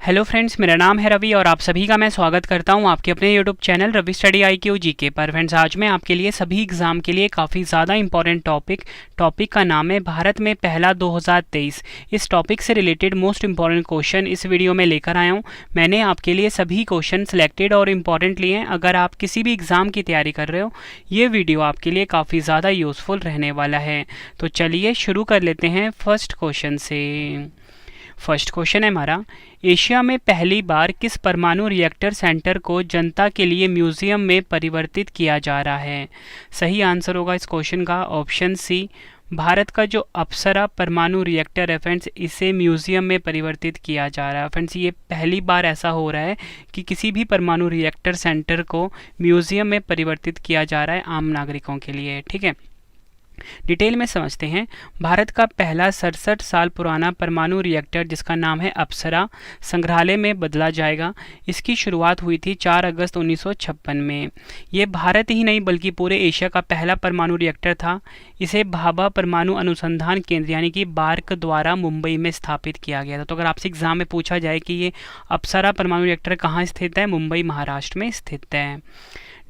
Hello friends, मेरा नाम है रवि और आप सभी का मैं स्वागत करता हूं आपके अपने YouTube channel Ravi study IQ GK पर। फ्रेंड्स, आज मैं आपके लिए सभी एग्ज़ाम के लिए काफ़ी ज़्यादा इंपॉर्टेंट टॉपिक का नाम है भारत में पहला 2023। इस टॉपिक से रिलेटेड मोस्ट इंपॉर्टेंट क्वेश्चन इस वीडियो में लेकर आया हूं। मैंने आपके लिए सभी क्वेश्चन सिलेक्टेड और इम्पॉर्टेंट लिए हैं। अगर आप किसी भी एग्ज़ाम की तैयारी कर रहे हो, ये वीडियो आपके लिए काफ़ी ज़्यादा यूज़फुल रहने वाला है। तो चलिए शुरू कर लेते हैं फर्स्ट क्वेश्चन से। फर्स्ट क्वेश्चन है हमारा, एशिया में पहली बार किस परमाणु रिएक्टर सेंटर को जनता के लिए म्यूजियम में परिवर्तित किया जा रहा है? सही आंसर होगा इस क्वेश्चन का ऑप्शन सी, भारत का जो अप्सरा परमाणु रिएक्टर है फ्रेंड्स, इसे म्यूजियम में परिवर्तित किया जा रहा है। फ्रेंड्स, ये पहली बार ऐसा हो रहा है कि किसी भी परमाणु रिएक्टर सेंटर को म्यूजियम में परिवर्तित किया जा रहा है आम नागरिकों के लिए। ठीक है, डिटेल में समझते हैं। भारत का पहला 67 साल पुराना परमाणु रिएक्टर जिसका नाम है अप्सरा संग्रहालय में बदला जाएगा। इसकी शुरुआत हुई थी 4 अगस्त 1956 में। ये भारत ही नहीं बल्कि पूरे एशिया का पहला परमाणु रिएक्टर था। इसे भाभा परमाणु अनुसंधान केंद्र यानी कि बार्क द्वारा मुंबई में स्थापित किया गया था। तो अगर आपसे एग्जाम में पूछा जाए कि ये अप्सरा परमाणु रिएक्टर कहाँ स्थित है, मुंबई महाराष्ट्र में स्थित है।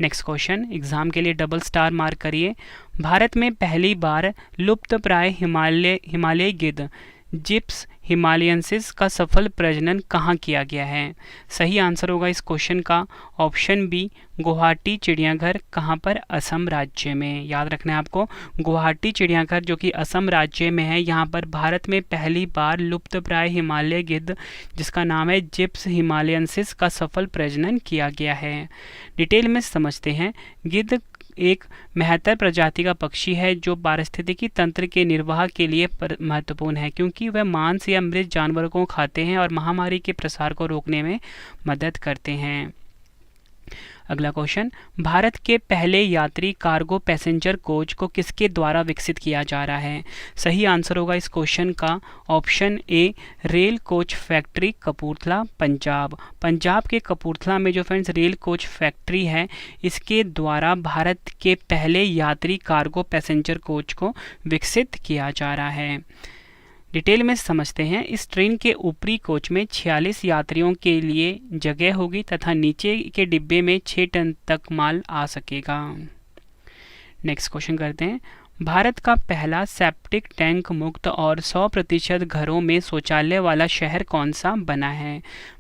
नेक्स्ट क्वेश्चन, एग्जाम के लिए डबल स्टार मार्क करिए। भारत में पहली बार लुप्तप्राय हिमालयी गिद्ध जिप्स हिमालयंसिस का सफल प्रजनन कहाँ किया गया है? सही आंसर होगा इस क्वेश्चन का ऑप्शन बी, गुवाहाटी चिड़ियाघर। कहाँ पर? असम राज्य में। याद रखना है आपको, गुवाहाटी चिड़ियाघर जो कि असम राज्य में है। यहाँ पर भारत में पहली बार लुप्तप्राय हिमालय गिद्ध जिसका नाम है जिप्स हिमालयंसिस का सफल प्रजनन किया गया है। डिटेल में समझते हैं। गिद्ध एक मेहतर प्रजाति का पक्षी है जो पारिस्थितिकी तंत्र के निर्वाह के लिए महत्वपूर्ण है, क्योंकि वह मांस या मृत जानवरों को खाते हैं और महामारी के प्रसार को रोकने में मदद करते हैं। अगला क्वेश्चन, भारत के पहले यात्री कार्गो पैसेंजर कोच को किसके द्वारा विकसित किया जा रहा है? सही आंसर होगा इस क्वेश्चन का ऑप्शन ए, rail coach factory Kapurthala Punjab. Punjab के कपूरथला में जो फ्रेंड्स रेल कोच फैक्ट्री है, इसके द्वारा भारत के पहले यात्री कार्गो पैसेंजर कोच को विकसित किया जा रहा है। डिटेल में समझते हैं। इस ट्रेन के ऊपरी कोच में 46 यात्रियों के लिए जगह होगी तथा नीचे के डिब्बे में 6 टन तक माल आ सकेगा। नेक्स्ट क्वेश्चन करते हैं। भारत का पहला सेप्टिक टैंक मुक्त और 100% घरों में शौचालय वाला शहर कौन सा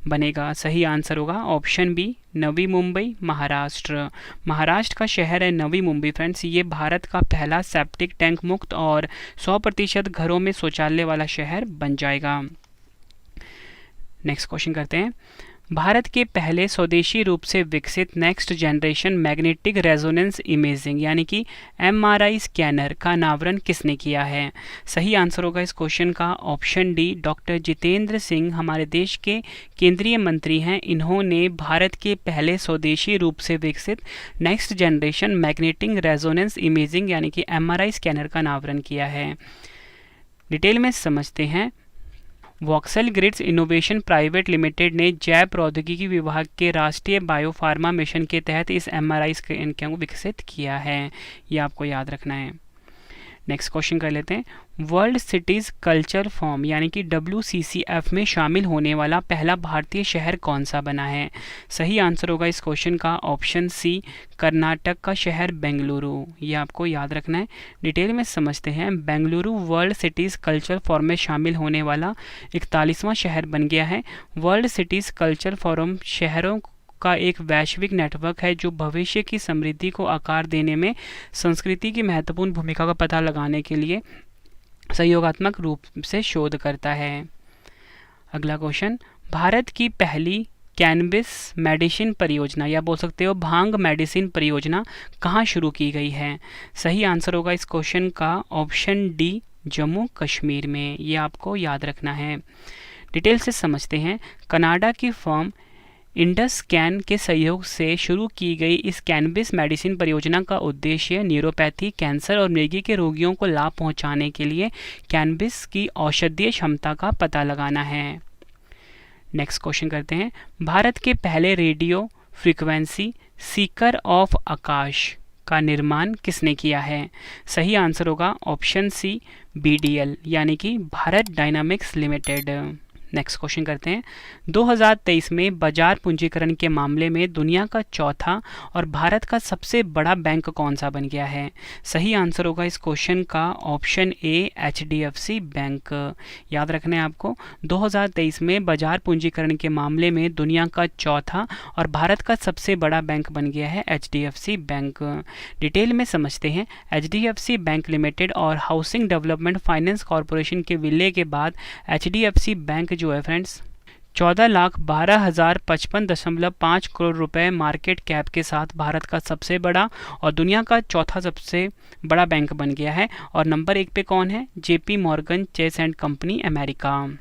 बनेगा? सही आंसर होगा ऑप्शन बी, नवी मुंबई महाराष्ट्र। महाराष्ट्र का शहर है नवी मुंबई। फ्रेंड्स, ये भारत का पहला सेप्टिक टैंक मुक्त और 100% घरों में शौचालय वाला शहर बन जाएगा। नेक्स्ट क्वेश्चन करते हैं। भारत के पहले स्वदेशी रूप से विकसित next generation magnetic resonance imaging यानी कि MRI स्कैनर का अनावरण किसने किया है? सही आंसर होगा इस क्वेश्चन का option D, doctor Jitendra Singh हमारे देश के केंद्रीय मंत्री हैं। इन्होंने भारत के पहले स्वदेशी रूप से विकसित next generation magnetic resonance imaging यानी कि MRI स्कैनर का अनावरण किया है। डिटेल में समझते हैं। Voxel grids innovation private limited ने जैव प्रौद्योगिकी विभाग के राष्ट्रीय बायोफार्मा मिशन के तहत इस MRI स्कैन को विकसित किया है। ये आपको याद रखना है। नेक्स्ट क्वेश्चन कर लेते हैं। वर्ल्ड सिटीज़ कल्चर फॉर्म यानी कि WCCF में शामिल होने वाला पहला भारतीय शहर कौन सा बना है? सही आंसर होगा इस क्वेश्चन का ऑप्शन सी, कर्नाटक का शहर बेंगलुरु। ये आपको याद रखना है। डिटेल में समझते हैं। Bengaluru world cities culture form में शामिल होने वाला 41वां शहर बन गया है। वर्ल्ड सिटीज़ कल्चर फॉरम शहरों का एक वैश्विक नेटवर्क है जो भविष्य की समृद्धि को आकार देने में संस्कृति की महत्वपूर्ण भूमिका का पता लगाने के लिए सहयोगात्मक रूप से शोध करता है। अगला क्वेश्चन, भारत की पहली कैनबिस मेडिसिन परियोजना या बोल सकते हो भांग मेडिसिन परियोजना कहाँ शुरू की गई है? सही आंसर होगा इस क्वेश्चन का ऑप्शन डी, जम्मू कश्मीर में। ये आपको याद रखना है। डिटेल से समझते हैं। कनाडा की फर्म इंडसकैन के सहयोग से शुरू की गई इस कैनबिस मेडिसिन परियोजना का उद्देश्य न्यूरोपैथी, कैंसर और मृगी के रोगियों को लाभ पहुंचाने के लिए कैनबिस की औषधीय क्षमता का पता लगाना है। नेक्स्ट क्वेश्चन करते हैं। भारत के पहले रेडियो फ्रीक्वेंसी सीकर ऑफ आकाश का निर्माण किसने किया है? सही आंसर होगा ऑप्शन सी, BDL यानी कि Bharat dynamics limited. Next question करते हैं। 2023 में बाजार पूंजीकरण के मामले में दुनिया का चौथा और भारत का सबसे बड़ा बैंक कौन सा बन गया है? सही आंसर होगा इस क्वेश्चन का ऑप्शन ए, HDFC बैंक। याद रखना है आपको, 2023 में बाजार पूंजीकरण के मामले में दुनिया का चौथा और भारत का सबसे बड़ा बैंक बन गया है HDFC बैंक। डिटेल में समझते हैं। HDFC बैंक लिमिटेड और हाउसिंग डेवलपमेंट फाइनेंस कॉरपोरेशन के विलय के बाद HDFC बैंक जो है फ्रेंड्स 14,12,55.5 करोड़ रुपए मार्केट कैप के साथ भारत का सबसे बड़ा और दुनिया का चौथा सबसे बड़ा बैंक बन गया है। और नंबर 1 पे कौन है? JP Morgan Chase and company America.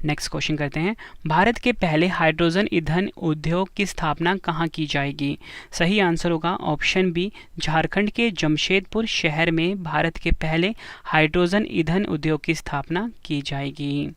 Next question करते हैं। भारत के पहले हाइड्रोजन ईंधन उद्योग की स्थापना कहाँ की जाएगी? सही आंसर होगा ऑप्शन बी, झारखंड के जमशेदपुर शहर में भारत के पहले हाइड्रोजन ईंधन उद्योग की स्थापना की जाएगी।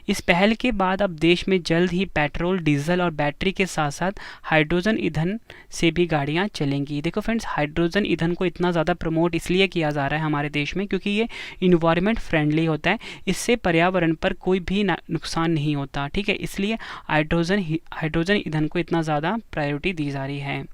इस पहल के बाद अब देश में जल्द ही पेट्रोल, डीजल और बैटरी के साथ साथ हाइड्रोजन ईंधन से भी गाड़ियाँ चलेंगी। देखो फ्रेंड्स, हाइड्रोजन ईंधन को इतना ज़्यादा प्रमोट इसलिए किया जा रहा है हमारे देश में क्योंकि ये इन्वायरमेंट फ्रेंडली होता है, इससे पर्यावरण पर कोई भी नुकसान नहीं होता। ठीक है, इसलिए हाइड्रोजन ईंधन को इतना ज़्यादा प्रायोरिटी दी जा रही है।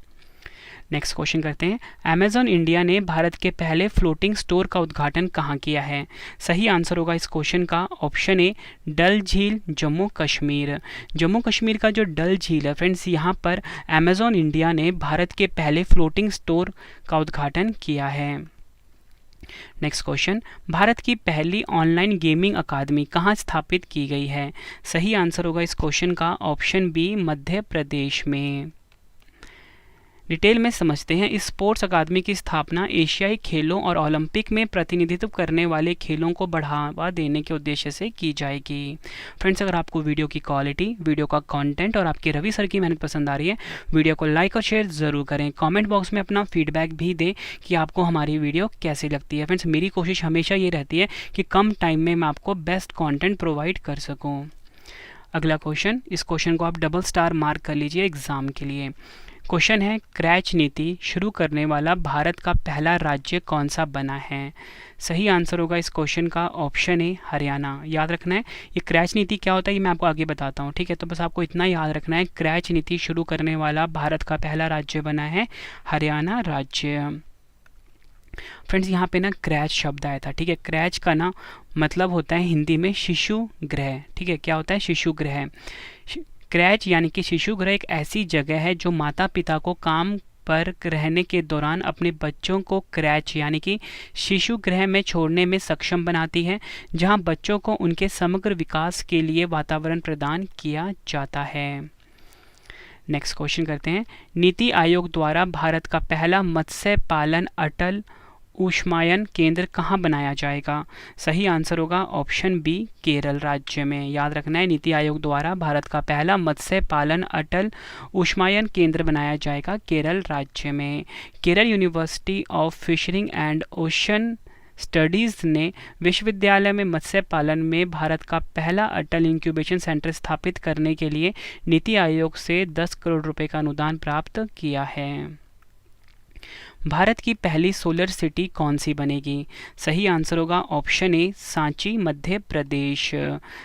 नेक्स्ट क्वेश्चन करते हैं। अमेजॉन इंडिया ने भारत के पहले फ्लोटिंग स्टोर का उद्घाटन कहाँ किया है? सही आंसर होगा इस क्वेश्चन का ऑप्शन ए, डल झील, जम्मू कश्मीर। जम्मू कश्मीर का जो डल झील है फ्रेंड्स, यहाँ पर अमेजॉन इंडिया ने भारत के पहले फ्लोटिंग स्टोर का उद्घाटन किया है। Next question. भारत की पहली ऑनलाइन गेमिंग अकादमी कहाँ स्थापित की गई है? सही आंसर होगा इस क्वेश्चन का ऑप्शन बी, मध्य प्रदेश में। डिटेल में समझते हैं। इस स्पोर्ट्स अकादमी की स्थापना एशियाई खेलों और ओलंपिक में प्रतिनिधित्व करने वाले खेलों को बढ़ावा देने के उद्देश्य से की जाएगी। फ्रेंड्स, अगर आपको वीडियो की क्वालिटी, वीडियो का कंटेंट और आपके रवि सर की मेहनत पसंद आ रही है, वीडियो को लाइक और शेयर ज़रूर करें। कमेंट बॉक्स में अपना फीडबैक भी दें कि आपको हमारी वीडियो कैसी लगती है। फ्रेंड्स, मेरी कोशिश हमेशा ये रहती है कि कम टाइम में मैं आपको बेस्ट कॉन्टेंट प्रोवाइड कर सकूँ। अगला क्वेश्चन, इस क्वेश्चन को आप डबल स्टार मार्क कर लीजिए एग्जाम के लिए। क्वेश्चन है, क्रैच नीति शुरू करने वाला भारत का पहला राज्य कौन सा बना है? सही आंसर होगा इस क्वेश्चन का ऑप्शन ए, हरियाणा। याद रखना है ये क्रैच नीति क्या होता है, ये मैं आपको आगे बताता हूँ। ठीक है, तो बस आपको इतना याद रखना है, क्रैच नीति शुरू करने वाला भारत का पहला राज्य बना है हरियाणा राज्य। फ्रेंड्स, यहाँ पे ना क्रैच शब्द आया था। ठीक है, क्रैच का ना मतलब होता है हिंदी में शिशु गृह। ठीक है, क्या होता है? शिशु गृह। क्रैच यानी कि शिशु गृह एक ऐसी जगह है जो माता पिता को काम पर रहने के दौरान अपने बच्चों को क्रैच यानी कि शिशु गृह में छोड़ने में सक्षम बनाती है, जहां बच्चों को उनके समग्र विकास के लिए वातावरण प्रदान किया जाता है। नेक्स्ट क्वेश्चन करते हैं। नीति आयोग द्वारा भारत का पहला मत्स्य पालन अटल ऊष्मायन केंद्र कहाँ बनाया जाएगा? सही आंसर होगा ऑप्शन बी, केरल राज्य में। याद रखना है, नीति आयोग द्वारा भारत का पहला मत्स्य पालन अटल ऊष्मायन केंद्र बनाया जाएगा केरल राज्य में। Kerala university of fisheries and ocean studies ने विश्वविद्यालय में मत्स्य पालन में भारत का पहला अटल इंक्यूबेशन सेंटर स्थापित करने के लिए नीति आयोग से 10 करोड़ रुपए का अनुदान प्राप्त किया है। भारत की पहली सोलर सिटी कौन सी बनेगी? सही आंसर होगा ऑप्शन ए, सांची मध्य प्रदेश।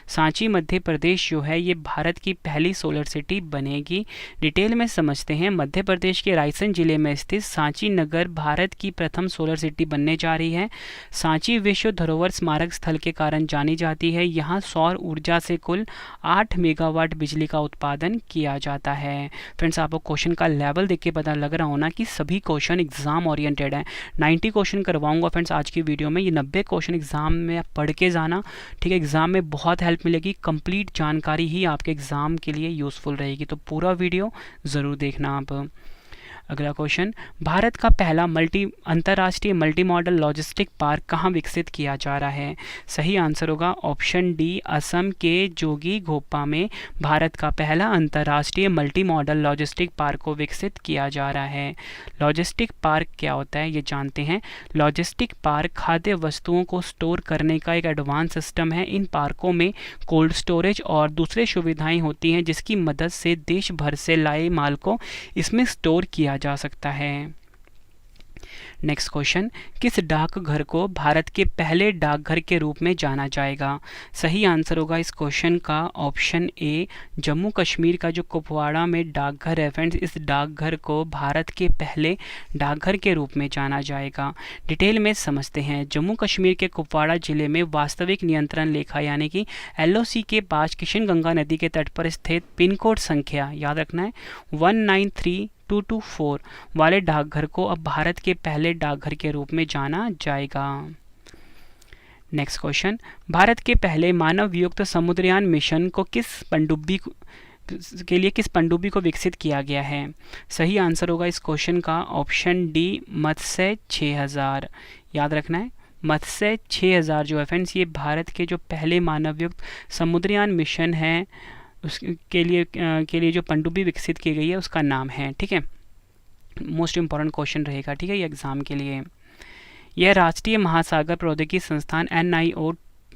सांची मध्य प्रदेश जो है ये भारत की पहली सोलर सिटी बनेगी। डिटेल में समझते हैं। मध्य प्रदेश के रायसेन जिले में स्थित सांची नगर भारत की प्रथम सोलर सिटी बनने जा रही है। सांची विश्व धरोहर स्मारक स्थल के कारण जानी जाती है। यहाँ सौर ऊर्जा से कुल 8 मेगावाट बिजली का उत्पादन किया जाता है। फ्रेंड्स, आपको क्वेश्चन का लेवल देख के पता लग रहा होना कि सभी क्वेश्चन एग्जाम ओरिएंटेड है। 90 क्वेश्चन करवाऊंगा फ्रेंड्स आज की वीडियो में। ये 90 क्वेश्चन एग्जाम में आप पढ़ के जाना। ठीक है, एग्जाम में बहुत हेल्प मिलेगी। कंप्लीट जानकारी ही आपके एग्जाम के लिए यूजफुल रहेगी, तो पूरा वीडियो ज़रूर देखना आप। अगला क्वेश्चन, भारत का पहला अंतर्राष्ट्रीय मल्टी मॉडल लॉजिस्टिक पार्क कहाँ विकसित किया जा रहा है? सही आंसर होगा ऑप्शन डी, असम के जोगी घोपा में भारत का पहला अंतर्राष्ट्रीय मल्टी मॉडल लॉजिस्टिक पार्क को विकसित किया जा रहा है। लॉजिस्टिक पार्क क्या होता है ये जानते हैं। लॉजिस्टिक पार्क खाद्य वस्तुओं को स्टोर करने का एक एडवांस सिस्टम है। इन पार्कों में कोल्ड स्टोरेज और दूसरे सुविधाएं होती हैं जिसकी मदद से देश भर से लाए माल को इसमें स्टोर किया जा सकता है। नेक्स्ट क्वेश्चन, किस डाकघर को भारत के पहले डाकघर के रूप में जाना जाएगा? सही आंसर होगा इस क्वेश्चन का ऑप्शन ए, जम्मू कश्मीर का जो कुपवाड़ा में डाकघर है फ्रेंड्स, इस डाकघर को भारत के पहले डाकघर के रूप में जाना जाएगा। डिटेल में समझते हैं। जम्मू कश्मीर के कुपवाड़ा जिले में वास्तविक नियंत्रण रेखा यानी कि LOC के पास किशनगंगा नदी के तट पर स्थित पिन कोड संख्या याद रखना है 193224 वाले डाकघर को अब भारत के पहले डाकघर के रूप में जाना जाएगा। नेक्स्ट क्वेश्चन, भारत के पहले मानव युक्त समुद्रयान मिशन को किस पनडुब्बी को विकसित किया गया है? सही आंसर होगा इस क्वेश्चन का ऑप्शन डी, मत्स्य 6000। याद रखना है मत्स्य 6000 जो है फ्रेंड्स, ये भारत के जो पहले मानवयुक्त समुद्रयान मिशन है उसके लिए जो पनडुब्बी विकसित की गई है उसका नाम है। ठीक है, मोस्ट इम्पॉर्टेंट क्वेश्चन रहेगा। ठीक है, ये एग्जाम के लिए। यह राष्ट्रीय महासागर प्रौद्योगिकी संस्थान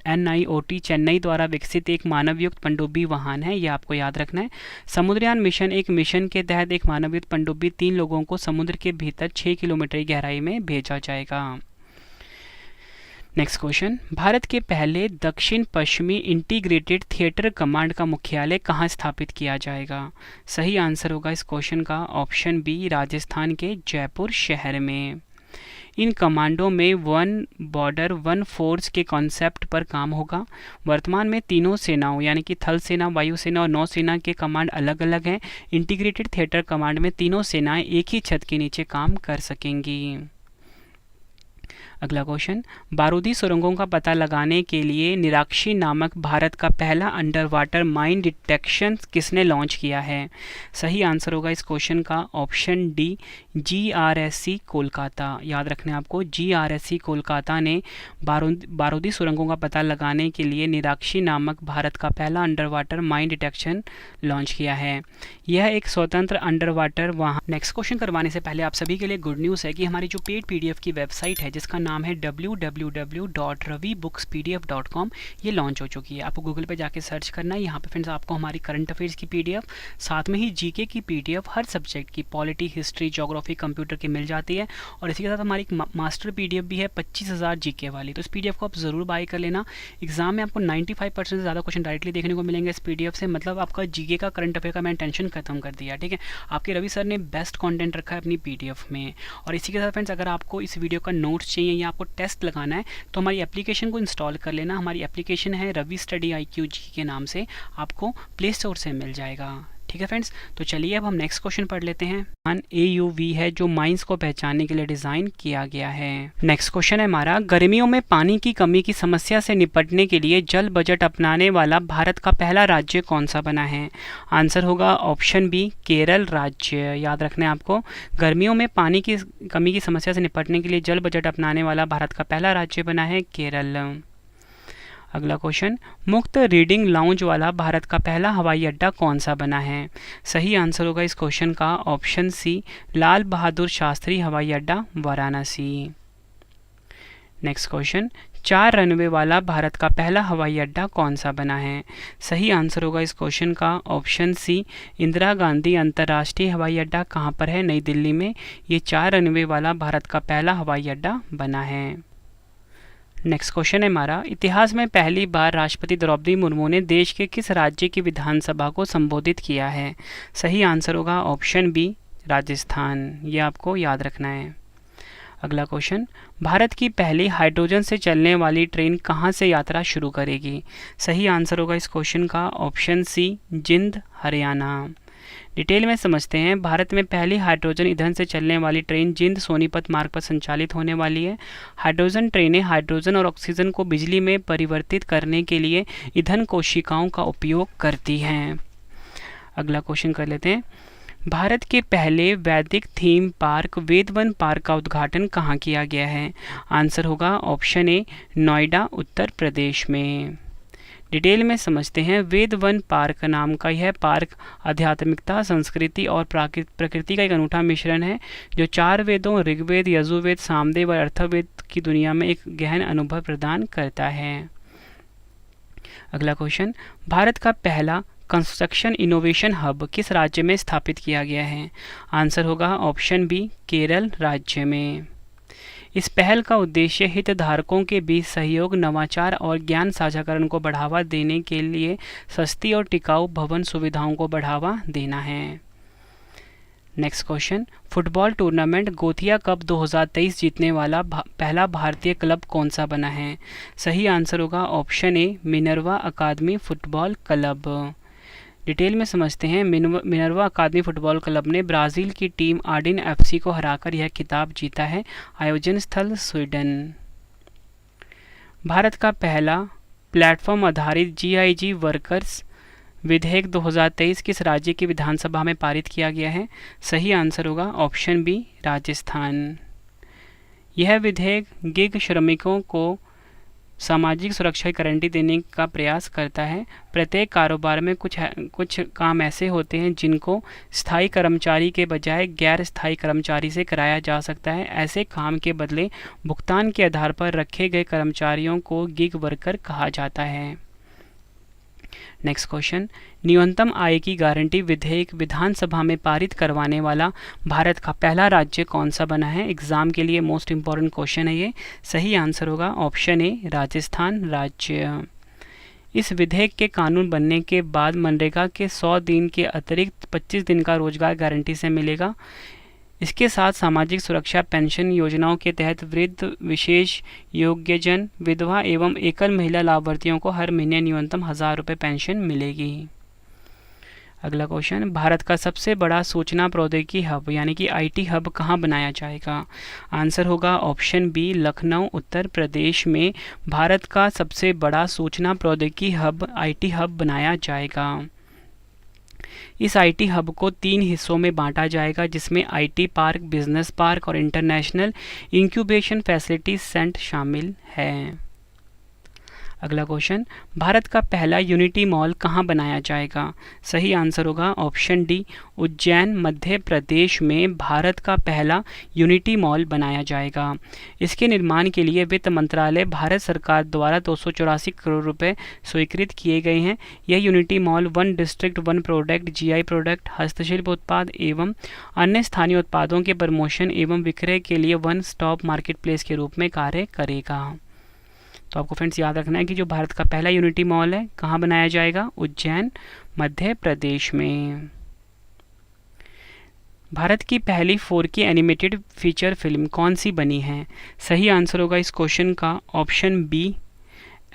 NIOT चेन्नई द्वारा विकसित एक मानवयुक्त पनडुब्बी वाहन है, यह आपको याद रखना है। समुद्रयान मिशन एक मिशन के तहत एक मानवयुक्त पनडुब्बी 3 लोगों को समुद्र के भीतर 6 किलोमीटर की गहराई में भेजा जाएगा। नेक्स्ट क्वेश्चन, भारत के पहले दक्षिण पश्चिमी इंटीग्रेटेड थिएटर कमांड का मुख्यालय कहाँ स्थापित किया जाएगा? सही आंसर होगा इस क्वेश्चन का ऑप्शन बी, राजस्थान के जयपुर शहर में। इन कमांडों में वन बॉर्डर वन फोर्स के कॉन्सेप्ट पर काम होगा। वर्तमान में तीनों सेनाओं यानी कि थल सेना, वायुसेना और नौसेना के कमांड अलग अलग हैं। इंटीग्रेटेड थिएटर कमांड में तीनों सेनाएं एक ही छत के नीचे काम कर सकेंगी। अगला क्वेश्चन, बारूदी सुरंगों का पता लगाने के लिए निराक्षी नामक भारत का पहला अंडर वाटर माइन डिटेक्शन किसने लॉन्च किया है? सही आंसर होगा इस क्वेश्चन का ऑप्शन डी, GRSC कोलकाता। याद रखना है आपको, GRSC कोलकाता ने बारूदी सुरंगों का पता लगाने के लिए निराक्षी नामक भारत का पहला under water mine detection launch किया है। यह एक स्वतंत्र अंडर वाटर वाहन। नेक्स्ट क्वेश्चन करवाने से पहले आप सभी के लिए गुड न्यूज़ है कि हमारी जो पेड PDF की वेबसाइट है जिसका नाम है www.ravibooks.pdf.com, ये लॉन्च हो चुकी है। आपको गूगल पे जाके सर्च करना है। यहाँ पे फ्रेंड्स आपको हमारी करंट अफेयर्स की PDF, साथ में ही GK की PDF, हर सब्जेक्ट की पॉलिटी, हिस्ट्री, ज्योग्राफी, कंप्यूटर की मिल जाती है। और इसी के साथ हमारी एक मास्टर PDF भी है 25,000 GK वाली, तो इस PDF को आप ज़रूर बाय कर लेना। एग्जाम में आपको 95% से ज़्यादा क्वेश्चन डायरेक्टली देखने को मिलेंगे इस PDF से, मतलब आपका GK का करंट अफेयर का मैंने टेंशन खत्म कर दिया। ठीक है, आपके रवि सर ने बेस्ट कंटेंट रखा है अपनी PDF में। और इसी के साथ फ्रेंड्स अगर आपको इस वीडियो का नोट्स चाहिए या आपको टेस्ट लगाना है तो हमारी एप्लीकेशन को इंस्टॉल कर लेना। हमारी एप्लीकेशन है रवि स्टडी IQ GK के नाम से, आपको प्ले स्टोर से मिल जाएगा। ठीक है फ्रेंड्स, तो चलिए अब हम नेक्स्ट क्वेश्चन पढ़ लेते हैं। AUV है जो माइंस को पहचानने के लिए डिज़ाइन किया गया है। नेक्स्ट क्वेश्चन है हमारा, गर्मियों में पानी की कमी की समस्या से निपटने के लिए जल बजट अपनाने वाला भारत का पहला राज्य कौन सा बना है? आंसर होगा ऑप्शन बी, केरल राज्य। याद रखना है आपको, गर्मियों में पानी की कमी की समस्या से निपटने के लिए जल बजट अपनाने वाला भारत का पहला राज्य बना है केरल। अगला क्वेश्चन, मुक्त रीडिंग लाउंज वाला भारत का पहला हवाई अड्डा कौन सा बना है? सही आंसर होगा इस क्वेश्चन का ऑप्शन सी, लाल बहादुर शास्त्री हवाई अड्डा, वाराणसी। नेक्स्ट क्वेश्चन, 4 रनवे वाला भारत का पहला हवाई अड्डा कौन सा बना है? सही आंसर होगा इस क्वेश्चन का ऑप्शन सी, इंदिरा गांधी अंतर्राष्ट्रीय हवाई अड्डा कहाँ पर है? नई दिल्ली में। ये 4 रनवे वाला भारत का पहला हवाई अड्डा बना है। नेक्स्ट क्वेश्चन है हमारा, इतिहास में पहली बार राष्ट्रपति द्रौपदी मुर्मू ने देश के किस राज्य की विधानसभा को संबोधित किया है? सही आंसर होगा ऑप्शन बी, राजस्थान। ये आपको याद रखना है। अगला क्वेश्चन, भारत की पहली हाइड्रोजन से चलने वाली ट्रेन कहाँ से यात्रा शुरू करेगी? सही आंसर होगा इस क्वेश्चन का ऑप्शन सी, जिंद, हरियाणा। डिटेल में समझते हैं। भारत में पहली हाइड्रोजन ईंधन से चलने वाली ट्रेन जिंद सोनीपत मार्ग पर संचालित होने वाली है। हाइड्रोजन ट्रेनें हाइड्रोजन और ऑक्सीजन को बिजली में परिवर्तित करने के लिए ईंधन कोशिकाओं का उपयोग करती हैं। अगला क्वेश्चन कर लेते हैं, भारत के पहले वैदिक थीम पार्क वेदवन पार्क का उद्घाटन कहाँ किया गया है? आंसर होगा ऑप्शन ए, नोएडा, उत्तर प्रदेश में। डिटेल में समझते हैं। वेद वन पार्क नाम का यह पार्क आध्यात्मिकता, संस्कृति और प्रकृति का एक अनूठा मिश्रण है जो 4 वेदों ऋग्वेद, यजुर्वेद, सामवेद और अथर्ववेद की दुनिया में एक गहन अनुभव प्रदान करता है। अगला क्वेश्चन, भारत का पहला कंस्ट्रक्शन इनोवेशन हब किस राज्य में स्थापित किया गया है? आंसर होगा ऑप्शन बी, केरल राज्य में। इस पहल का उद्देश्य हितधारकों के बीच सहयोग, नवाचार और ज्ञान साझाकरण को बढ़ावा देने के लिए सस्ती और टिकाऊ भवन सुविधाओं को बढ़ावा देना है। Next question, football tournament Gothia cup 2023 जीतने वाला पहला भारतीय क्लब कौन सा बना है? सही आंसर होगा option A, Minerva Academy football club. Detail में समझते हैं। मिनर्वा अकादमी फुटबॉल क्लब ने ब्राज़ील की टीम आर्डिन एफसी को हराकर यह खिताब जीता है। आयोजन स्थल स्वीडन। भारत का पहला प्लेटफॉर्म आधारित जीआईजी वर्कर्स विधेयक 2023 किस राज्य की विधानसभा में पारित किया गया है? सही आंसर होगा ऑप्शन बी, राजस्थान। यह विधेयक गिग श्रमिकों को सामाजिक सुरक्षा की गारंटी देने का प्रयास करता है। प्रत्येक कारोबार में कुछ काम ऐसे होते हैं जिनको स्थायी कर्मचारी के बजाय गैर स्थायी कर्मचारी से कराया जा सकता है। ऐसे काम के बदले भुगतान के आधार पर रखे गए कर्मचारियों को गिग वर्कर कहा जाता है। नेक्स्ट क्वेश्चन, न्यूनतम आय की गारंटी विधेयक विधानसभा में पारित करवाने वाला भारत का पहला राज्य कौन सा बना है? एग्जाम के लिए मोस्ट इंपॉर्टेंट क्वेश्चन है ये। सही आंसर होगा ऑप्शन ए, राजस्थान राज्य। इस विधेयक के कानून बनने के बाद मनरेगा के 100 दिन के अतिरिक्त 25 दिन का रोजगार गारंटी से मिलेगा। इसके साथ सामाजिक सुरक्षा पेंशन योजनाओं के तहत वृद्ध, विशेष योग्यजन, विधवा एवं एकल महिला लाभार्थियों को हर महीने न्यूनतम 1000 रुपये पेंशन मिलेगी। अगला क्वेश्चन, भारत का सबसे बड़ा सूचना प्रौद्योगिकी हब यानी कि आईटी हब कहाँ बनाया जाएगा? आंसर होगा ऑप्शन बी, लखनऊ उत्तर प्रदेश में भारत का सबसे बड़ा सूचना प्रौद्योगिकी हब आईटी हब बनाया जाएगा। इस आईटी हब को 3 हिस्सों में बांटा जाएगा, जिसमें आईटी पार्क, बिजनेस पार्क और इंटरनेशनल इंक्यूबेशन फैसिलिटी सेंटर शामिल है। अगला क्वेश्चन, भारत का पहला यूनिटी मॉल कहाँ बनाया जाएगा? सही आंसर होगा ऑप्शन डी, उज्जैन मध्य प्रदेश में भारत का पहला यूनिटी मॉल बनाया जाएगा। इसके निर्माण के लिए वित्त मंत्रालय, भारत सरकार द्वारा 284 करोड़ रुपए स्वीकृत किए गए हैं। यह unity mall one district one product, GI product, हस्तशिल्प उत्पाद एवं अन्य स्थानीय उत्पादों के प्रमोशन एवं विक्रय के लिए वन स्टॉप मार्केट प्लेस के रूप में कार्य करेगा। तो आपको फ्रेंड्स याद रखना है कि जो भारत का पहला यूनिटी मॉल है कहाँ बनाया जाएगा? उज्जैन मध्य प्रदेश में। भारत की पहली 4K एनिमेटेड फीचर फिल्म कौन सी बनी है? सही आंसर होगा इस क्वेश्चन का ऑप्शन बी,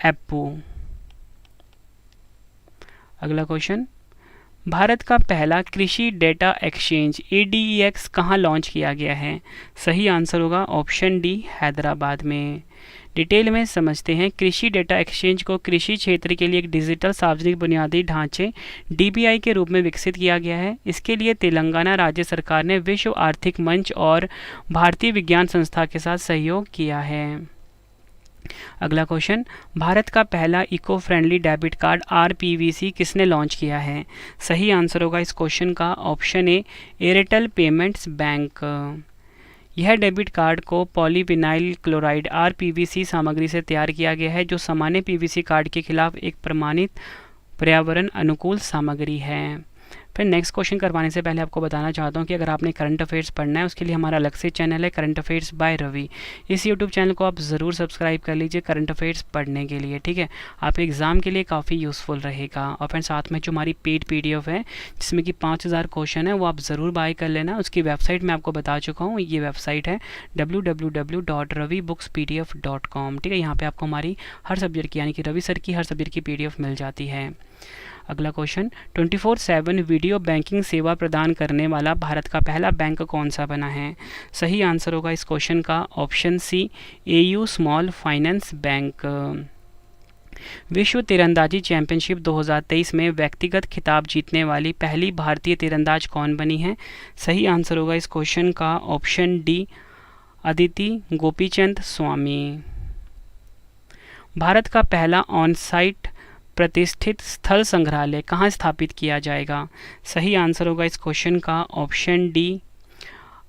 एप्पू। अगला क्वेश्चन, भारत का पहला कृषि डेटा एक्सचेंज ADEX कहाँ लॉन्च किया गया है? सही आंसर होगा ऑप्शन डी, हैदराबाद में। डिटेल में समझते हैं। कृषि डेटा एक्सचेंज को कृषि क्षेत्र के लिए एक डिजिटल सार्वजनिक बुनियादी ढांचे DBI के रूप में विकसित किया गया है। इसके लिए तेलंगाना राज्य सरकार ने विश्व आर्थिक मंच और भारतीय विज्ञान संस्था के साथ सहयोग किया है। अगला क्वेश्चन, भारत का पहला eco friendly debit card RPVC किसने लॉन्च किया है? सही आंसर होगा इस क्वेश्चन का option A, Airtel Payments Bank. यह डेबिट कार्ड को पॉलीविनाइल क्लोराइड RPVC सामग्री से तैयार किया गया है, जो सामान्य PVC कार्ड के खिलाफ एक प्रमाणित पर्यावरण अनुकूल सामग्री है। फिर नेक्स्ट क्वेश्चन करवाने से पहले आपको बताना चाहता हूँ कि अगर आपने करंट अफेयर्स पढ़ना है उसके लिए हमारा अलग से चैनल है करंट अफेयर्स बाय रवि। इस यूट्यूब चैनल को आप ज़रूर सब्सक्राइब कर लीजिए करंट अफेयर्स पढ़ने के लिए, ठीक है। आपके एग्जाम के लिए काफ़ी यूज़फुल रहेगा। और फिर साथ में जो हमारी पेड PDF है जिसमें कि 5000 क्वेश्चन है वो आप ज़रूर बाय कर लेना। उसकी वेबसाइट मैं आपको बता चुका हूँ, ये वेबसाइट है www.ravibookspdf.com, ठीक है। यहाँ पर आपको हमारी हर सब्जेक्ट की यानी कि रवि सर की हर सब्जेक्ट की PDF मिल जाती है। अगला क्वेश्चन, 24/7 वीडियो बैंकिंग सेवा प्रदान करने वाला भारत का पहला बैंक कौन सा बना है? सही आंसर होगा इस क्वेश्चन का option C, AU small finance bank. विश्व तीरंदाजी चैंपियनशिप 2023 में व्यक्तिगत खिताब जीतने वाली पहली भारतीय तीरंदाज कौन बनी है? सही आंसर होगा इस क्वेश्चन का ऑप्शन डी, अदिति गोपीचंद स्वामी। भारत का पहला ऑन साइट प्रतिष्ठित स्थल संग्रहालय कहाँ स्थापित किया जाएगा? सही आंसर होगा इस क्वेश्चन का ऑप्शन डी,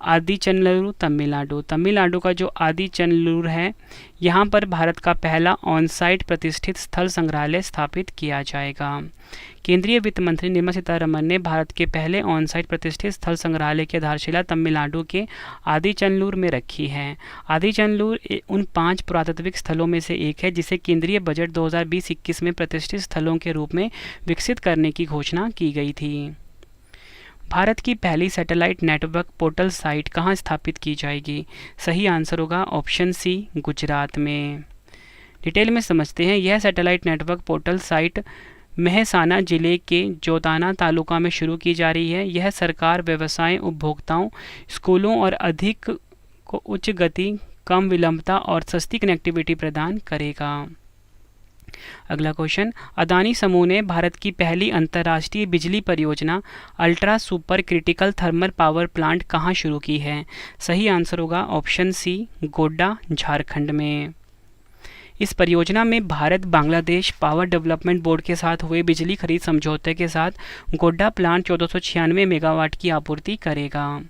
आदिचनल्लूर तमिलनाडु। तमिलनाडु का जो आदिचनल्लूर है, यहाँ पर भारत का पहला ऑन साइट प्रतिष्ठित स्थल संग्रहालय स्थापित किया जाएगा। केंद्रीय वित्त मंत्री निर्मला सीतारमण ने भारत के पहले ऑन साइट प्रतिष्ठित स्थल संग्रहालय की आधारशिला तमिलनाडु के आदिचनल्लूर में रखी है। आदिचनल्लूर उन 5 पुरातात्विक स्थलों में से एक है जिसे केंद्रीय बजट 2020-21 में प्रतिष्ठित स्थलों के रूप में विकसित करने की घोषणा की गई थी। भारत की पहली सैटेलाइट नेटवर्क पोर्टल साइट कहाँ स्थापित की जाएगी? सही आंसर होगा ऑप्शन सी, गुजरात में। डिटेल में समझते हैं। यह satellite network portal site Mehsana जिले के जोताना तालुका में शुरू की जा रही है। यह सरकार, व्यवसाय, उपभोक्ताओं, स्कूलों और अधिक को उच्च गति, कम विलंबता और सस्ती कनेक्टिविटी प्रदान करेगा। अगला क्वेश्चन, अदानी समूह ने भारत की पहली अंतर्राष्ट्रीय बिजली परियोजना ultra super critical thermal power plant कहाँ शुरू की है? सही आंसर होगा ऑप्शन सी, गोड्डा, झारखंड में। इस परियोजना में Bharat Bangladesh power development board के साथ हुए बिजली खरीद समझौते के साथ गोड्डा प्लांट 1496 मेगावाट की आपूर्ति करेगा।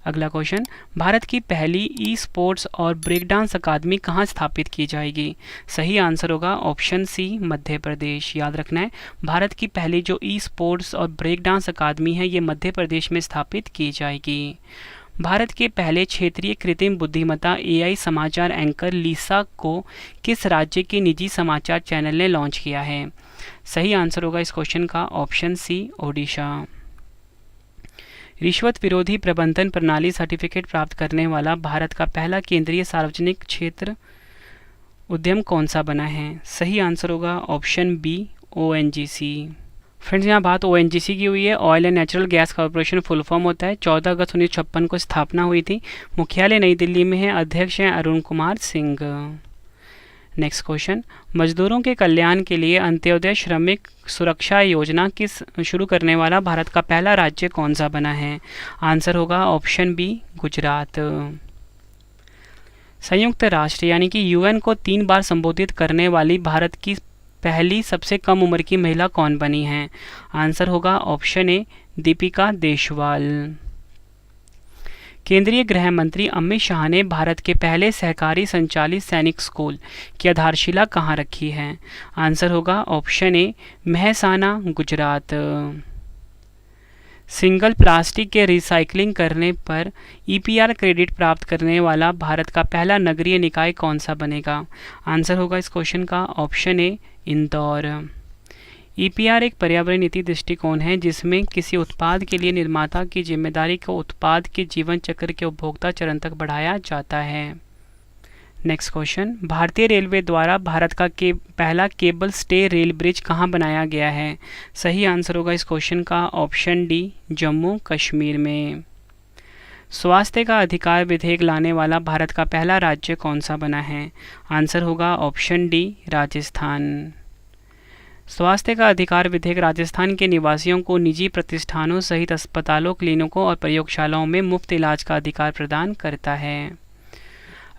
अगला क्वेश्चन, भारत की पहली ई स्पोर्ट्स और ब्रेक डांस अकादमी कहाँ स्थापित की जाएगी? सही आंसर होगा ऑप्शन सी, मध्य प्रदेश। याद रखना है, भारत की पहली जो ई स्पोर्ट्स और ब्रेक डांस अकादमी है ये मध्य प्रदेश में स्थापित की जाएगी। भारत के पहले क्षेत्रीय कृत्रिम बुद्धिमत्ता एआई समाचार एंकर लिसा को किस राज्य के निजी समाचार चैनल ने लॉन्च किया है? सही आंसर होगा इस क्वेश्चन का ऑप्शन सी, ओडिशा। रिश्वत विरोधी प्रबंधन प्रणाली सर्टिफिकेट प्राप्त करने वाला भारत का पहला केंद्रीय सार्वजनिक क्षेत्र उद्यम कौन सा बना है? सही आंसर होगा ऑप्शन बी, ओएनजीसी। फ्रेंड्स, यहाँ बात ओएनजीसी की हुई है। Oil and natural gas corporation full form होता है। 14 अगस्त 1956 को स्थापना हुई थी। मुख्यालय नई दिल्ली में है। अध्यक्ष हैं अरुण कुमार सिंह। नेक्स्ट क्वेश्चन, मजदूरों के कल्याण के लिए अंत्योदय श्रमिक सुरक्षा योजना किस शुरू करने वाला भारत का पहला राज्य कौन सा बना है? आंसर होगा ऑप्शन बी, गुजरात। संयुक्त राष्ट्र यानी कि यूएन को 3 बार संबोधित करने वाली भारत की पहली सबसे कम उम्र की महिला कौन बनी है? आंसर होगा ऑप्शन ए, दीपिका देशवाल। केंद्रीय गृह मंत्री अमित शाह ने भारत के पहले सहकारी संचालित सैनिक स्कूल की आधारशिला कहाँ रखी है? आंसर होगा ऑप्शन ए, मेहसाना, गुजरात। सिंगल प्लास्टिक के रिसाइकलिंग करने पर ईपीआर क्रेडिट प्राप्त करने वाला भारत का पहला नगरीय निकाय कौन सा बनेगा? आंसर होगा इस क्वेश्चन का ऑप्शन ए, इंदौर। ईपीआर एक पर्यावरण नीति दृष्टिकोण है जिसमें किसी उत्पाद के लिए निर्माता की जिम्मेदारी को उत्पाद के जीवन चक्र के उपभोक्ता चरण तक बढ़ाया जाता है। नेक्स्ट क्वेश्चन, भारतीय रेलवे द्वारा भारत का पहला केबल स्टे रेल ब्रिज कहाँ बनाया गया है? सही आंसर होगा इस क्वेश्चन का ऑप्शन डी, जम्मू कश्मीर में। स्वास्थ्य का अधिकार विधेयक लाने वाला भारत का पहला राज्य कौन सा बना है? आंसर होगा ऑप्शन डी, राजस्थान। स्वास्थ्य का अधिकार विधेयक राजस्थान के निवासियों को निजी प्रतिष्ठानों सहित अस्पतालों, क्लिनिकों और प्रयोगशालाओं में मुफ्त इलाज का अधिकार प्रदान करता है।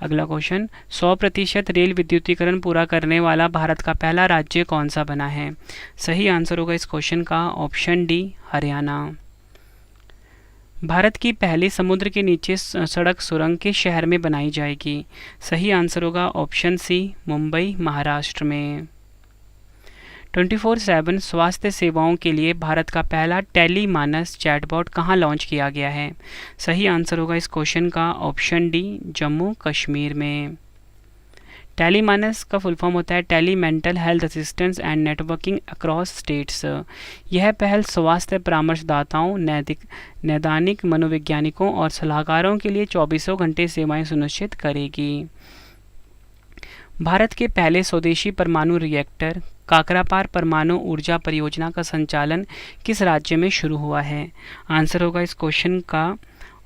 अगला क्वेश्चन, 100% रेल विद्युतीकरण पूरा करने वाला भारत का पहला राज्य कौन सा बना है? सही आंसर होगा इस क्वेश्चन का ऑप्शन डी, हरियाणा। भारत की पहली समुद्र के नीचे सड़क सुरंग किस शहर में बनाई जाएगी? सही आंसर होगा ऑप्शन सी, मुंबई, महाराष्ट्र में। 24/7 स्वास्थ्य सेवाओं के लिए भारत का पहला टेली मानस चैटबॉट कहाँ लॉन्च किया गया है? सही आंसर होगा इस क्वेश्चन का ऑप्शन डी, जम्मू कश्मीर में। टेली मानस का फुल फॉर्म होता है tele mental health assistance and networking across states. यह पहल स्वास्थ्य परामर्शदाताओं, नैदानिक मनोवैज्ञानिकों और सलाहकारों के लिए 24 घंटे सेवाएं सुनिश्चित करेगी। भारत के पहले स्वदेशी परमाणु रिएक्टर काकरापार परमाणु ऊर्जा परियोजना का संचालन किस राज्य में शुरू हुआ है? आंसर होगा इस क्वेश्चन का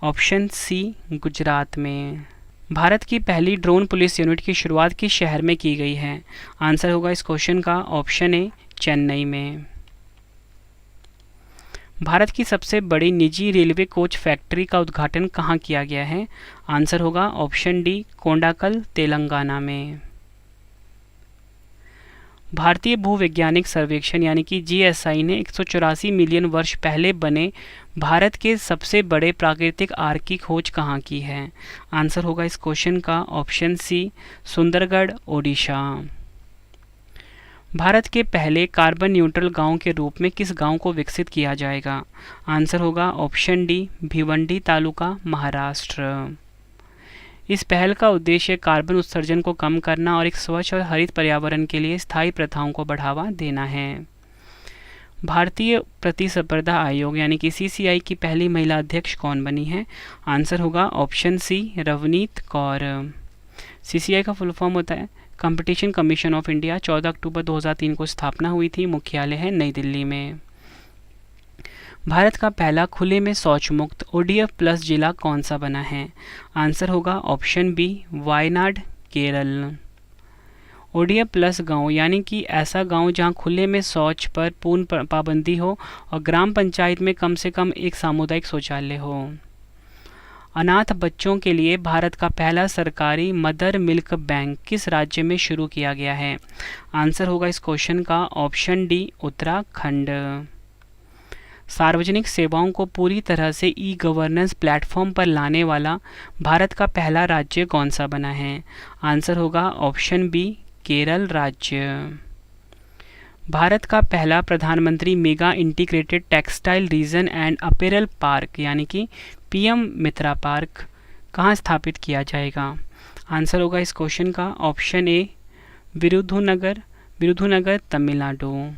ऑप्शन सी, गुजरात में। भारत की पहली ड्रोन पुलिस यूनिट की शुरुआत किस शहर में की गई है? आंसर होगा इस क्वेश्चन का ऑप्शन ए, चेन्नई में। भारत की सबसे बड़ी निजी रेलवे कोच फैक्ट्री का उद्घाटन कहाँ किया गया है? आंसर होगा ऑप्शन डी, कोंडाकल, तेलंगाना में। भारतीय भूवैज्ञानिक सर्वेक्षण यानी कि जीएसआई ने 184 मिलियन वर्ष पहले बने भारत के सबसे बड़े प्राकृतिक आर्क की खोज कहाँ की है? आंसर होगा इस क्वेश्चन का ऑप्शन सी, सुंदरगढ़, ओडिशा। भारत के पहले कार्बन न्यूट्रल गांव के रूप में किस गांव को विकसित किया जाएगा? आंसर होगा ऑप्शन डी, भिवंडी तालुका, महाराष्ट्र। इस पहल का उद्देश्य कार्बन उत्सर्जन को कम करना और एक स्वच्छ और हरित पर्यावरण के लिए स्थायी प्रथाओं को बढ़ावा देना है। भारतीय प्रतिस्पर्धा आयोग यानी कि सीसीआई की पहली महिला अध्यक्ष कौन बनी है? आंसर होगा option C, Ravneet Kaur. CCI का फुल फॉर्म होता है कंपटीशन कमीशन ऑफ इंडिया। 14 अक्टूबर 2003 को स्थापना हुई थी। मुख्यालय है नई दिल्ली में। भारत का पहला खुले में शौच मुक्त ओडीएफ प्लस जिला कौन सा बना है? आंसर होगा option B, Wayanad, Kerala. ODF plus गांव यानी कि ऐसा गांव जहां खुले में शौच पर पूर्ण पाबंदी हो और ग्राम पंचायत में कम से कम एक सामुदायिक शौचालय हो। अनाथ बच्चों के लिए भारत का पहला सरकारी मदर मिल्क बैंक किस राज्य में शुरू किया गया है? आंसर होगा इस क्वेश्चन का ऑप्शन डी, उत्तराखंड। सार्वजनिक सेवाओं को पूरी तरह से ई गवर्नेंस प्लेटफॉर्म पर लाने वाला भारत का पहला राज्य कौन सा बना है? आंसर होगा ऑप्शन बी, केरल राज्य। भारत का पहला प्रधानमंत्री mega integrated textile reason and apparel park यानी कि पीएम मित्रा पार्क कहाँ स्थापित किया जाएगा? आंसर होगा इस क्वेश्चन का ऑप्शन ए, विरुधुनगर, तमिलनाडु।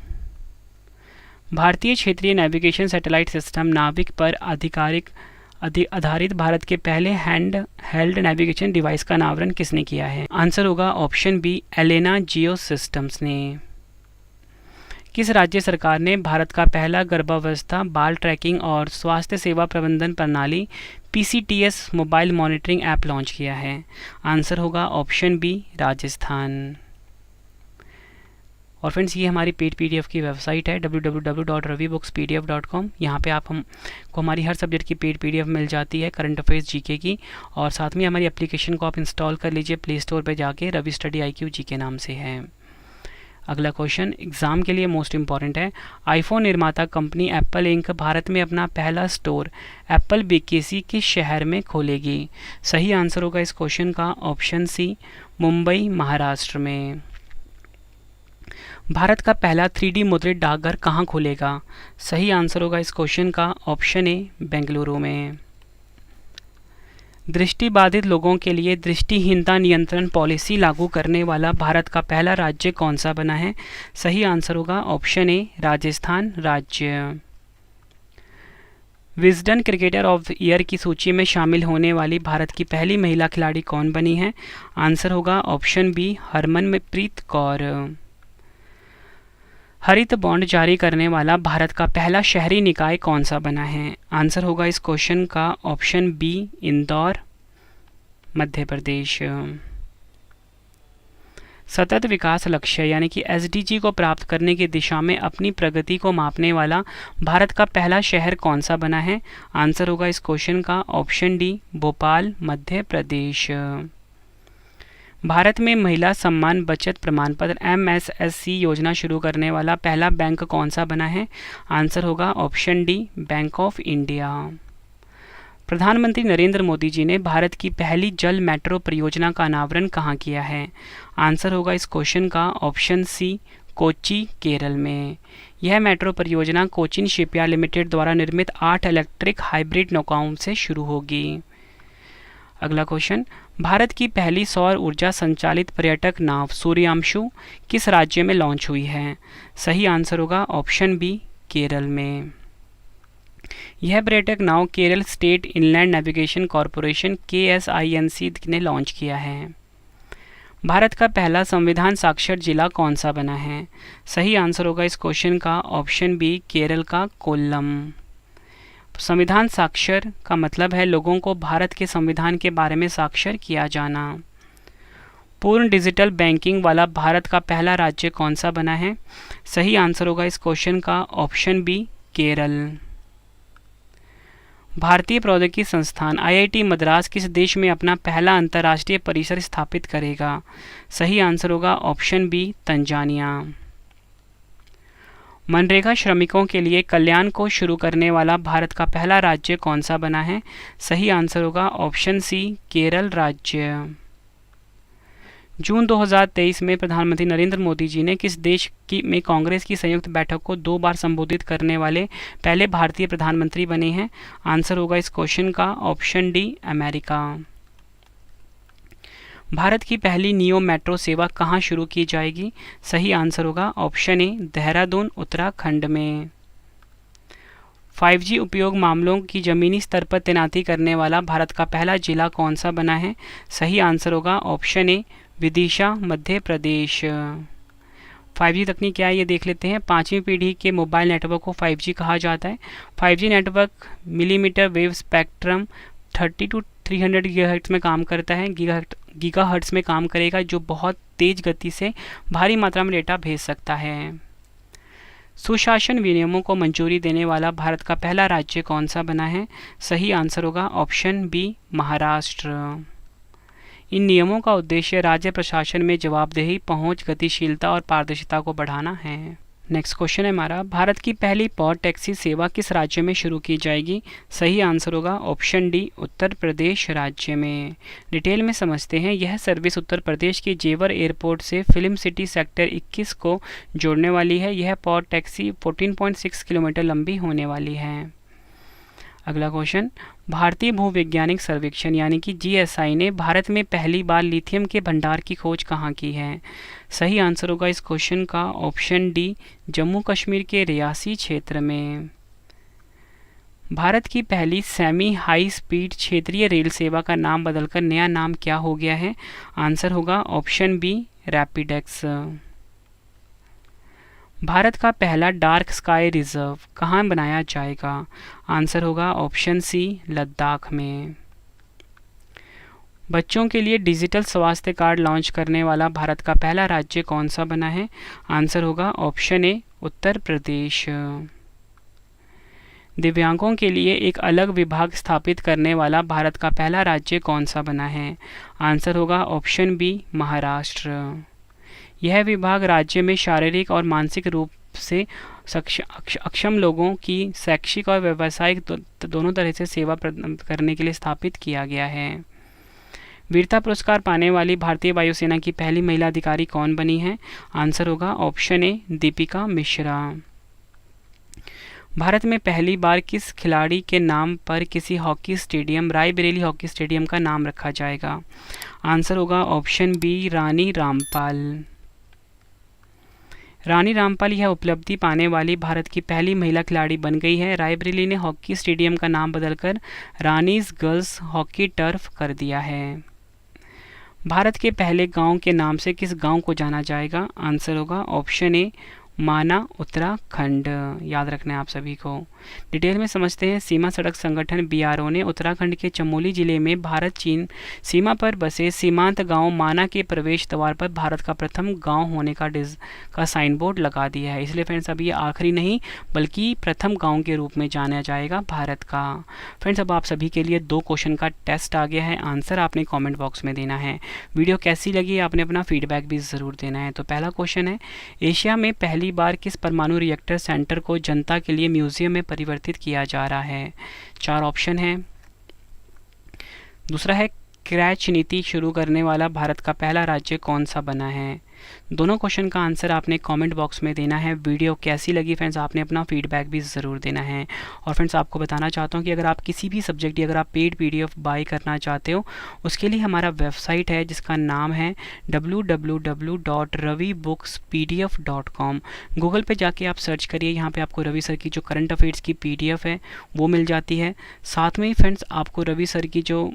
भारतीय क्षेत्रीय नेविगेशन सैटेलाइट सिस्टम नाविक पर आधारित भारत के पहले हैंड हेल्ड नेविगेशन डिवाइस का अनावरण किसने किया है? आंसर होगा ऑप्शन बी, एलेना जियो सिस्टम्स ने। किस राज्य सरकार ने भारत का पहला गर्भावस्था बाल ट्रैकिंग और स्वास्थ्य सेवा प्रबंधन प्रणाली PCTS mobile monitoring app launch किया है? आंसर होगा ऑप्शन बी, राजस्थान। और फ्रेंड्स, ये हमारी पेड पीडीएफ की वेबसाइट है www.ravibooks.pdf.com। यहाँ पे हमको हमारी हर सब्जेक्ट की पेड पीडीएफ मिल जाती है, करंट अफेयर्स जीके की। और साथ में हमारी एप्लीकेशन को आप इंस्टॉल कर लीजिए प्ले स्टोर पर जाके, रवि स्टडी IQ जीके नाम से है। अगला क्वेश्चन एग्जाम के लिए मोस्ट इंपॉर्टेंट है। आईफोन निर्माता कंपनी एप्पल इंक भारत में अपना पहला स्टोर एप्पल BKC किस शहर में खोलेगी? सही आंसर होगा इस क्वेश्चन का ऑप्शन सी, मुंबई, महाराष्ट्र में। भारत का पहला 3D मुद्रित डाकघर कहाँ खुलेगा? सही आंसर होगा इस क्वेश्चन का ऑप्शन ए, बेंगलुरु में। दृष्टिबाधित लोगों के लिए दृष्टिहीनता नियंत्रण पॉलिसी लागू करने वाला भारत का पहला राज्य कौन सा बना है? सही आंसर होगा ऑप्शन ए, राजस्थान राज्य। Wisden cricketer of the year की सूची में शामिल होने वाली भारत की पहली महिला खिलाड़ी कौन बनी है? आंसर होगा ऑप्शन बी, हरमनप्रीत कौर। हरित बॉन्ड जारी करने वाला भारत का पहला शहरी निकाय कौन सा बना है? आंसर होगा इस क्वेश्चन का ऑप्शन बी, इंदौर, मध्य प्रदेश। सतत विकास लक्ष्य यानी कि SDG को प्राप्त करने की दिशा में अपनी प्रगति को मापने वाला भारत का पहला शहर कौन सा बना है? आंसर होगा इस क्वेश्चन का ऑप्शन डी, भोपाल, मध्य प्रदेश। भारत में महिला सम्मान बचत प्रमाण पत्र MSSC योजना शुरू करने वाला पहला बैंक कौन सा बना है? आंसर होगा option D, bank of India. प्रधानमंत्री नरेंद्र मोदी जी ने भारत की पहली जल मेट्रो परियोजना का अनावरण कहाँ किया है? आंसर होगा इस क्वेश्चन का ऑप्शन सी, कोच्चि, केरल में। यह मेट्रो परियोजना कोचिन शिपयार्ड लिमिटेड द्वारा निर्मित 8 इलेक्ट्रिक हाइब्रिड नौकाओं से शुरू होगी। अगला क्वेश्चन, भारत की पहली सौर ऊर्जा संचालित पर्यटक नाव सूर्यांशु किस राज्य में लॉन्च हुई है? सही आंसर होगा ऑप्शन बी, केरल में। यह पर्यटक नाव Kerala state inland navigation corporation KSINC ने लॉन्च किया है। भारत का पहला संविधान साक्षर जिला कौन सा बना है? सही आंसर होगा इस क्वेश्चन का ऑप्शन बी, केरल का कोल्लम। संविधान साक्षर का मतलब है लोगों को भारत के संविधान के बारे में साक्षर किया जाना। पूर्ण डिजिटल बैंकिंग वाला भारत का पहला राज्य कौन सा बना है? सही आंसर होगा इस क्वेश्चन का ऑप्शन बी, केरल। भारतीय प्रौद्योगिकी संस्थान IIT मद्रास किस देश में अपना पहला अंतर्राष्ट्रीय परिसर स्थापित करेगा? सही आंसर होगा ऑप्शन बी, तंजानिया। मनरेगा श्रमिकों के लिए कल्याण को शुरू करने वाला भारत का पहला राज्य कौन सा बना है? सही आंसर होगा ऑप्शन सी, केरल राज्य। जून 2023 में प्रधानमंत्री नरेंद्र मोदी जी ने किस देश में कांग्रेस की संयुक्त बैठक को 2 बार संबोधित करने वाले पहले भारतीय प्रधानमंत्री बने हैं? आंसर होगा इस क्वेश्चन का ऑप्शन डी, अमेरिका। भारत की पहली नियो मेट्रो सेवा कहाँ शुरू की जाएगी? सही आंसर होगा ऑप्शन ए, देहरादून उत्तराखंड में। 5G उपयोग मामलों की जमीनी स्तर पर तैनाती करने वाला भारत का पहला जिला कौन सा बना है? सही आंसर होगा ऑप्शन ए, विदिशा मध्य प्रदेश। 5G तकनीक क्या है ये देख लेते हैं। 5वीं पीढ़ी के मोबाइल नेटवर्क को 5G कहा जाता है। 5G network millimetre wave spectrum 30 to 300 gigahertz में काम करता है। गीगाहर्ट्ज में काम करेगा, जो बहुत तेज गति से भारी मात्रा में डेटा भेज सकता है। सुशासन विनियमों को मंजूरी देने वाला भारत का पहला राज्य कौन सा बना है? सही आंसर होगा ऑप्शन बी, महाराष्ट्र। इन नियमों का उद्देश्य राज्य प्रशासन में जवाबदेही, पहुंच, गतिशीलता और पारदर्शिता को बढ़ाना है। नेक्स्ट क्वेश्चन है हमारा, भारत की पहली पॉड टैक्सी सेवा किस राज्य में शुरू की जाएगी? सही आंसर होगा ऑप्शन डी, उत्तर प्रदेश राज्य में। डिटेल में समझते हैं। यह सर्विस उत्तर प्रदेश के जेवर एयरपोर्ट से फिल्म सिटी सेक्टर 21 को जोड़ने वाली है। यह पॉड टैक्सी 14.6 किलोमीटर लंबी होने वाली है। अगला क्वेश्चन, भारतीय भूवैज्ञानिक सर्वेक्षण यानी कि GSI ने भारत में पहली बार लिथियम के भंडार की खोज कहाँ की है? सही आंसर होगा इस क्वेश्चन का ऑप्शन डी, जम्मू कश्मीर के रियासी क्षेत्र में। भारत की पहली सेमी हाई स्पीड क्षेत्रीय रेल सेवा का नाम बदलकर नया नाम क्या हो गया है? आंसर होगा ऑप्शन बी, रैपिडेक्स। भारत का पहला डार्क स्काई रिजर्व कहाँ बनाया जाएगा? आंसर होगा ऑप्शन सी, लद्दाख में। बच्चों के लिए डिजिटल स्वास्थ्य कार्ड लॉन्च करने वाला भारत का पहला राज्य कौन सा बना है? आंसर होगा ऑप्शन ए, उत्तर प्रदेश। दिव्यांगों के लिए एक अलग विभाग स्थापित करने वाला भारत का पहला राज्य कौन सा बना है? आंसर होगा ऑप्शन बी, महाराष्ट्र। यह विभाग राज्य में शारीरिक और मानसिक रूप से अक्षम लोगों की शैक्षिक और व्यावसायिक दोनों तरह से सेवा प्रदान करने के लिए स्थापित किया गया है। वीरता पुरस्कार पाने वाली भारतीय वायुसेना की पहली महिला अधिकारी कौन बनी है? आंसर होगा ऑप्शन ए, दीपिका मिश्रा। भारत में पहली बार किस खिलाड़ी के नाम पर किसी hockey stadium, Raebareli hockey stadium का नाम रखा जाएगा? आंसर होगा ऑप्शन बी, रानी रामपाल। रानी रामपाल यह उपलब्धि पाने वाली भारत की पहली महिला खिलाड़ी बन गई है। रायबरेली ने हॉकी स्टेडियम का नाम बदलकर रानीज गर्ल्स हॉकी टर्फ कर दिया है। भारत के पहले गांव के नाम से किस गांव को जाना जाएगा? आंसर होगा ऑप्शन ए, माना उत्तराखंड। याद रखना है आप सभी को। डिटेल में समझते हैं। सीमा सड़क संगठन BRO ने उत्तराखंड के चमोली जिले में भारत चीन सीमा पर बसे सीमांत गांव माना के प्रवेश द्वार पर भारत का प्रथम गांव होने का साइन बोर्ड लगा दिया है। इसलिए फ्रेंड्स अब ये आखिरी नहीं बल्कि प्रथम गांव के रूप में जाना जाएगा भारत का। फ्रेंड्स अब आप सभी के लिए 2 क्वेश्चन का टेस्ट आ गया है। आंसर आपने कॉमेंट बॉक्स में देना है। वीडियो कैसी लगी आपने अपना फीडबैक भी ज़रूर देना है। तो पहला क्वेश्चन है, एशिया में पहली बार किस परमाणु रिएक्टर सेंटर को जनता के लिए म्यूजियम में परिवर्तित किया जा रहा है? 4 ऑप्शन है। दूसरा है, क्रैच नीति शुरू करने वाला भारत का पहला राज्य कौन सा बना है? दोनों क्वेश्चन का आंसर आपने कमेंट बॉक्स में देना है। वीडियो कैसी लगी फ्रेंड्स आपने अपना फीडबैक भी ज़रूर देना है। और फ्रेंड्स आपको बताना चाहता हूँ कि अगर आप किसी भी सब्जेक्ट की अगर आप पेड PDF बाय करना चाहते हो उसके लिए हमारा वेबसाइट है जिसका नाम है www.ravibooks.pdf.com। गूगल पे जाके आप सर्च करिए, यहाँ पे आपको रवि सर की जो करंट अफेयर्स की PDF है वो मिल जाती है। साथ में ही फ्रेंड्स आपको रवि सर की जो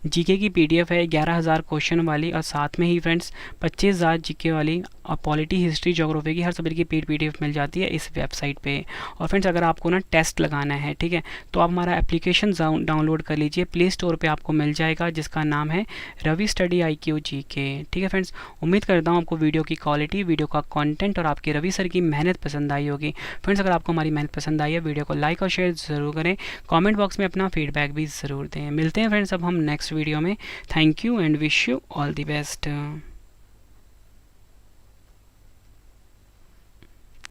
जीके की पीडीएफ है 11,000 क्वेश्चन वाली, और साथ में ही फ्रेंड्स 25,000 जीके वाली और पॉलिटी, हिस्ट्री, ज्योग्राफी की हर सब्जेक्ट की पीडीएफ मिल जाती है इस वेबसाइट पे। और फ्रेंड्स अगर आपको ना टेस्ट लगाना है, ठीक है, तो आप हमारा एप्लीकेशन डाउनलोड कर लीजिए, प्ले स्टोर पे आपको मिल जाएगा, जिसका नाम है रवि स्टडी IQ GK। ठीक है फ्रेंड्स, उम्मीद करता हूँ आपको वीडियो की क्वालिटी, वीडियो का कंटेंट और आपके रवि सर की मेहनत पसंद आई होगी। फ्रेंड्स अगर आपको हमारी मेहनत पसंद आई है, वीडियो को लाइक और शेयर ज़रूर करें, कमेंट बॉक्स में अपना फीडबैक भी ज़रूर दें। मिलते हैं फ्रेंड्स अब हम नेक्स्ट वीडियो में। Thank you and wish you all the best.